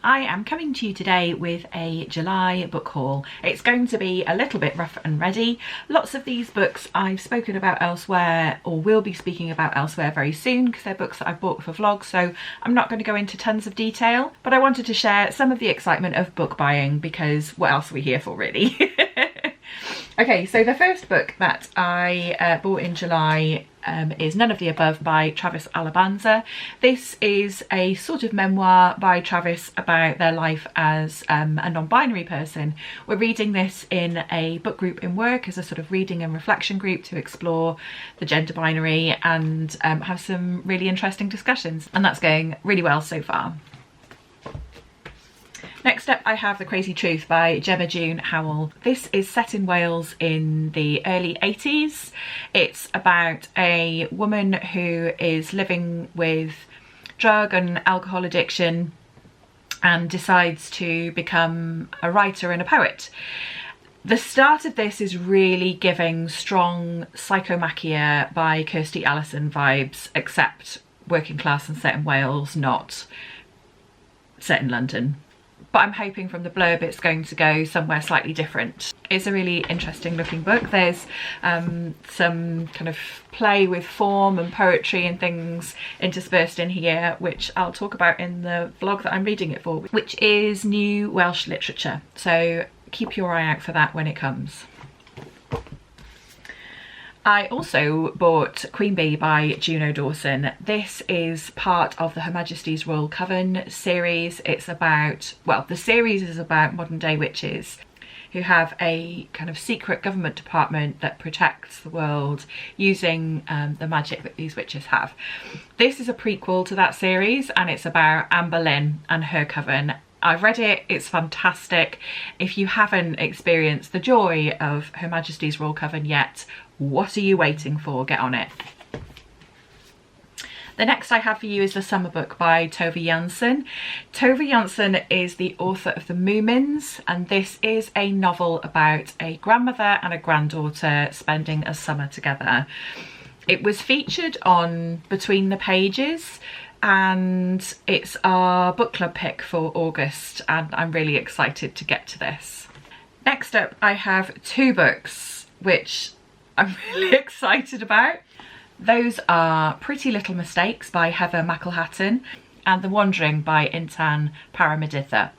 I am coming to you today with a July book haul. It's going to be a little bit rough and ready. Lots of these books I've spoken about elsewhere or will be speaking about elsewhere very soon because they're books that I've bought for vlogs, so I'm not going to go into tons of detail, but I wanted to share some of the excitement of book buying because what else are we here for really? Okay, so the first book that I bought in July is None of the Above by Travis Alabanza. This is a sort of memoir by Travis about their life as a non-binary person. We're reading this in a book group in work as a sort of reading and reflection group to explore the gender binary and have some really interesting discussions, and that's going really well so far. Next up I have The Crazy Truth by Gemma Howell. This is set in Wales in the early 80s. It's about a woman who is living with drug and alcohol addiction and decides to become a writer and a poet. The start of this is really giving strong Psychomachia by Kirstie Allison vibes, except working class and set in Wales, not set in London. But I'm hoping from the blurb it's going to go somewhere slightly different. It's a really interesting looking book. There's some kind of play with form and poetry and things interspersed in here, which I'll talk about in the vlog that I'm reading it for, which is new Welsh literature. So keep your eye out for that when it comes. I also bought Queen Bee by Juno Dawson. This is part of the Her Majesty's Royal Coven series. It's about, well, the series is about modern day witches who have a kind of secret government department that protects the world using the magic that these witches have. This is a prequel to that series and it's about Anne Boleyn and her coven. I've read it, it's fantastic. If you haven't experienced the joy of Her Majesty's Royal Coven yet, what are you waiting for? Get on it. The next I have for you is The Summer Book by Tove Jansson. Tove Jansson is the author of The Moomins, and this is a novel about a grandmother and a granddaughter spending a summer together. It was featured on Between the Pages, and it's our book club pick for August, and I'm really excited to get to this. Next up I have two books which I'm really excited about. Those are Pretty Little Mistakes by Heather McElhatton and The Wandering by Intan Paramaditha.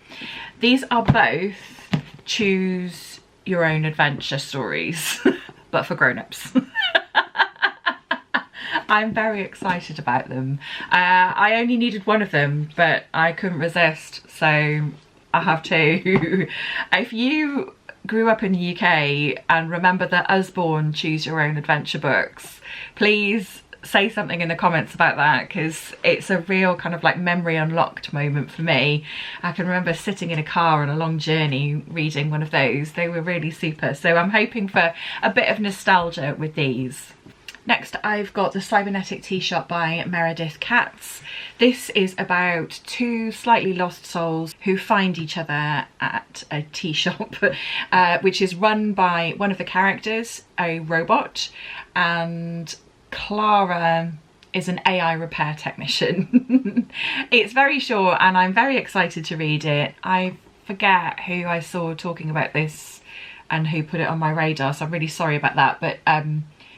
These are both choose your own adventure stories, but for grown-ups. I'm very excited about them. I only needed one of them, but I couldn't resist, so I have two. If you grew up in the UK and remember the Usborne choose your own adventure books, please say something in the comments about that, because it's a real kind of like memory unlocked moment for me. I can remember sitting in a car on a long journey reading one of those. They were really super, so I'm hoping for a bit of nostalgia with these. Next I've got The Cybernetic Tea Shop by Meredith Katz. This is about two slightly lost souls who find each other at a tea shop, which is run by one of the characters, a robot, and Clara is an AI repair technician. It's very short and I'm very excited to read it. I forget who I saw talking about this and who put it on my radar, so I'm really sorry about that, but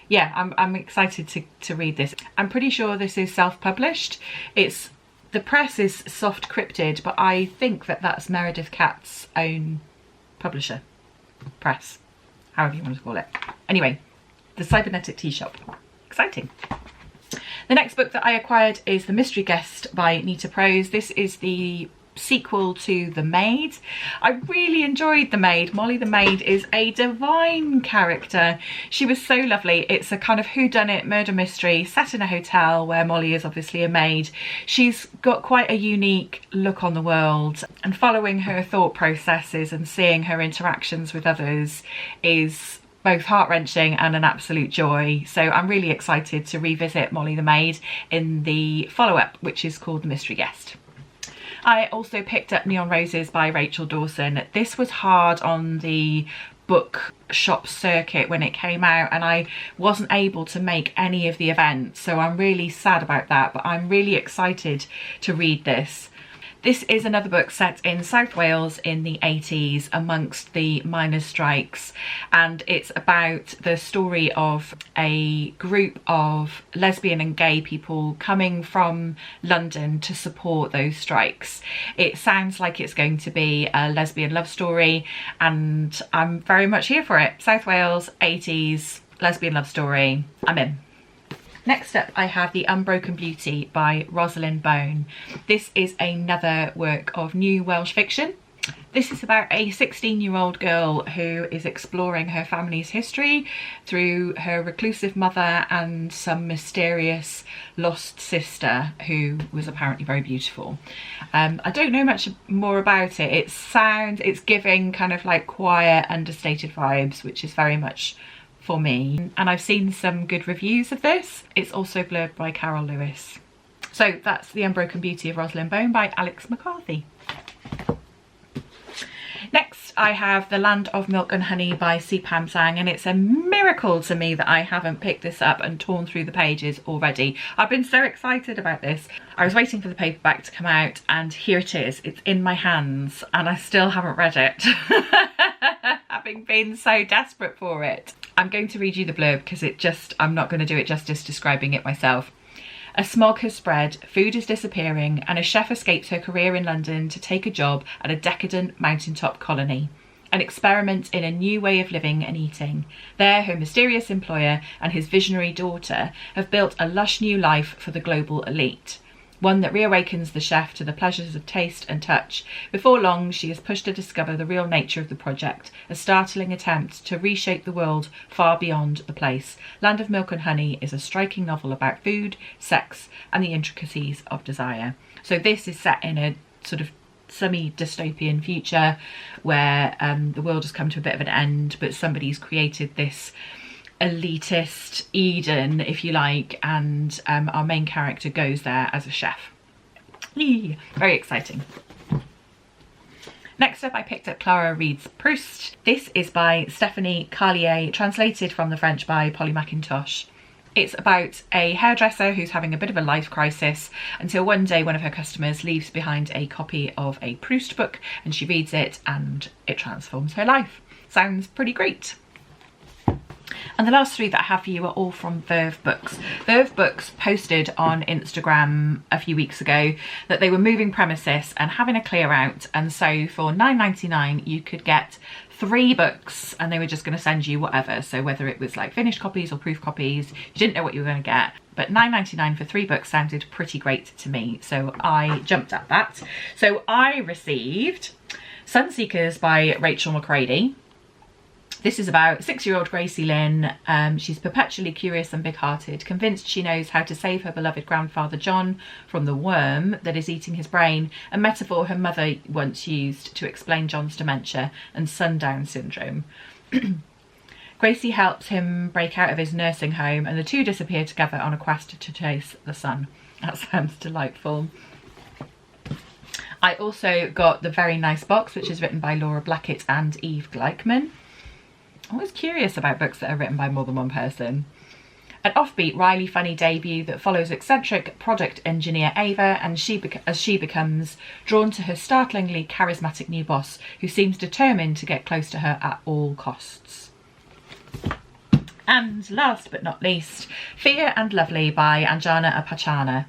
yeah, I'm excited to read this. I'm pretty sure this is self-published. The press is soft cryptid, but I think that that's Meredith Katz's own publisher, press, however you want to call it. Anyway, The Cybernetic Tea Shop. Exciting. The next book that I acquired is The Mystery Guest by Nita Prose. This is the sequel to The Maid. I really enjoyed The Maid. Molly the Maid is a divine character. She was so lovely. It's a kind of whodunit murder mystery set in a hotel where Molly is obviously a maid. She's got quite a unique look on the world, and following her thought processes and seeing her interactions with others is both heart-wrenching and an absolute joy. So I'm really excited to revisit Molly the Maid in the follow-up, which is called The Mystery Guest. I also picked up Neon Roses by Rachel Dawson. This was hard on the book shop circuit when it came out, and I wasn't able to make any of the events, so I'm really sad about that, but I'm really excited to read this. This is another book set in South Wales in the 80s amongst the miners' strikes, and it's about the story of a group of lesbian and gay people coming from London to support those strikes. It sounds like it's going to be a lesbian love story, and I'm very much here for it. South Wales, 80s, lesbian love story, I'm in. Next up, I have The Unbroken Beauty by Rosalind Bone. This is another work of new Welsh fiction. This is about a 16-year-old girl who is exploring her family's history through her reclusive mother and some mysterious lost sister who was apparently very beautiful. I don't know much more about it. It's giving kind of like quiet, understated vibes, which is very much for me, and I've seen some good reviews of this. It's also blurred by Carol Lewis. So that's The Unbroken Beauty of Rosalind Bone by Alex McCarthy. Next I have The Land of Milk and Honey by Cybernetic, and it's a miracle to me that I haven't picked this up and torn through the pages already. I've been so excited about this. I was waiting for the paperback to come out, and here it is. It's in my hands and I still haven't read it. Having been so desperate for it. I'm going to read you the blurb because I'm not going to do it justice describing it myself. A smog has spread, food is disappearing, and a chef escapes her career in London to take a job at a decadent mountaintop colony. An experiment in a new way of living and eating. There, her mysterious employer and his visionary daughter have built a lush new life for the global elite. One that reawakens the chef to the pleasures of taste and touch. Before long, she is pushed to discover the real nature of the project, a startling attempt to reshape the world far beyond the place. Land of Milk and Honey is a striking novel about food, sex, and the intricacies of desire. So this is set in a sort of semi-dystopian future where the world has come to a bit of an end, but somebody's created this elitist Eden, if you like, and our main character goes there as a chef. Eee, very exciting. Next up, I picked up Clara reads Proust. This is by Stephane Carlier, translated from the French by Polly McIntosh. It's about a hairdresser who's having a bit of a life crisis until one day one of her customers leaves behind a copy of a Proust book, and she reads it and it transforms her life. Sounds pretty great. And the last three that I have for you are all from Verve Books. Verve Books posted on Instagram a few weeks ago that they were moving premises and having a clear out, and so for $9.99 you could get 3 books and they were just going to send you whatever. So whether it was like finished copies or proof copies, you didn't know what you were going to get, but $9.99 for 3 books sounded pretty great to me, so I jumped at that. So I received Sunseekers by Rachel McRady. This is about 6-year-old Gracie Lynn. She's perpetually curious and big-hearted, convinced she knows how to save her beloved grandfather John from the worm that is eating his brain, a metaphor her mother once used to explain John's dementia and sundown syndrome. Gracie helps him break out of his nursing home, and the two disappear together on a quest to chase the sun. That sounds delightful. I also got The Very Nice Box, which is written by Laura Blackett and Eve Gleichman. I'm always curious about books that are written by more than one person. An offbeat, wryly funny debut that follows eccentric product engineer Ava as she becomes drawn to her startlingly charismatic new boss, who seems determined to get close to her at all costs. And last but not least, Fear and Lovely by Anjana Appachana.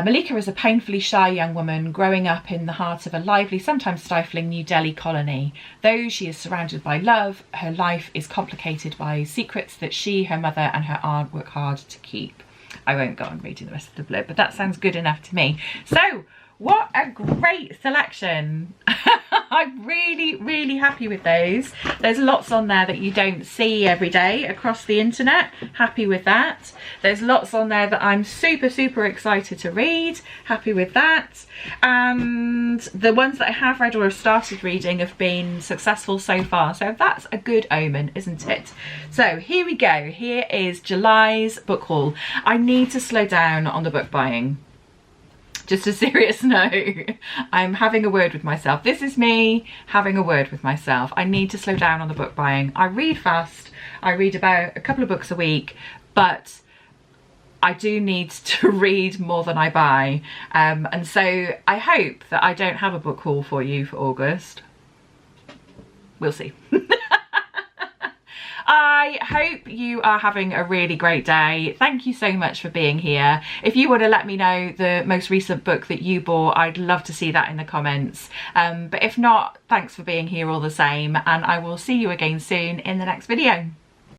Malika is a painfully shy young woman growing up in the heart of a lively, sometimes stifling New Delhi colony. Though she is surrounded by love, her life is complicated by secrets that she, her mother and her aunt work hard to keep. I won't go on reading the rest of the blurb, but that sounds good enough to me. So, what a great selection. I'm really happy with those. There's lots on there that you don't see every day across the internet. Happy with that. There's lots on there that I'm super excited to read. Happy with that. And the ones that I have read or have started reading have been successful so far. So that's a good omen, isn't it? So here we go. Here is July's book haul. I need to slow down on the book buying. Just a serious note, I'm having a word with myself. This is me having a word with myself. I need to slow down on the book buying. I read fast. I read about a couple of books a week, but I do need to read more than I buy, and so I hope that I don't have a book haul for you for August. We'll see. I hope you are having a really great day. Thank you so much for being here. If you want to let me know the most recent book that you bought, I'd love to see that in the comments. But if not, thanks for being here all the same, and I will see you again soon in the next video.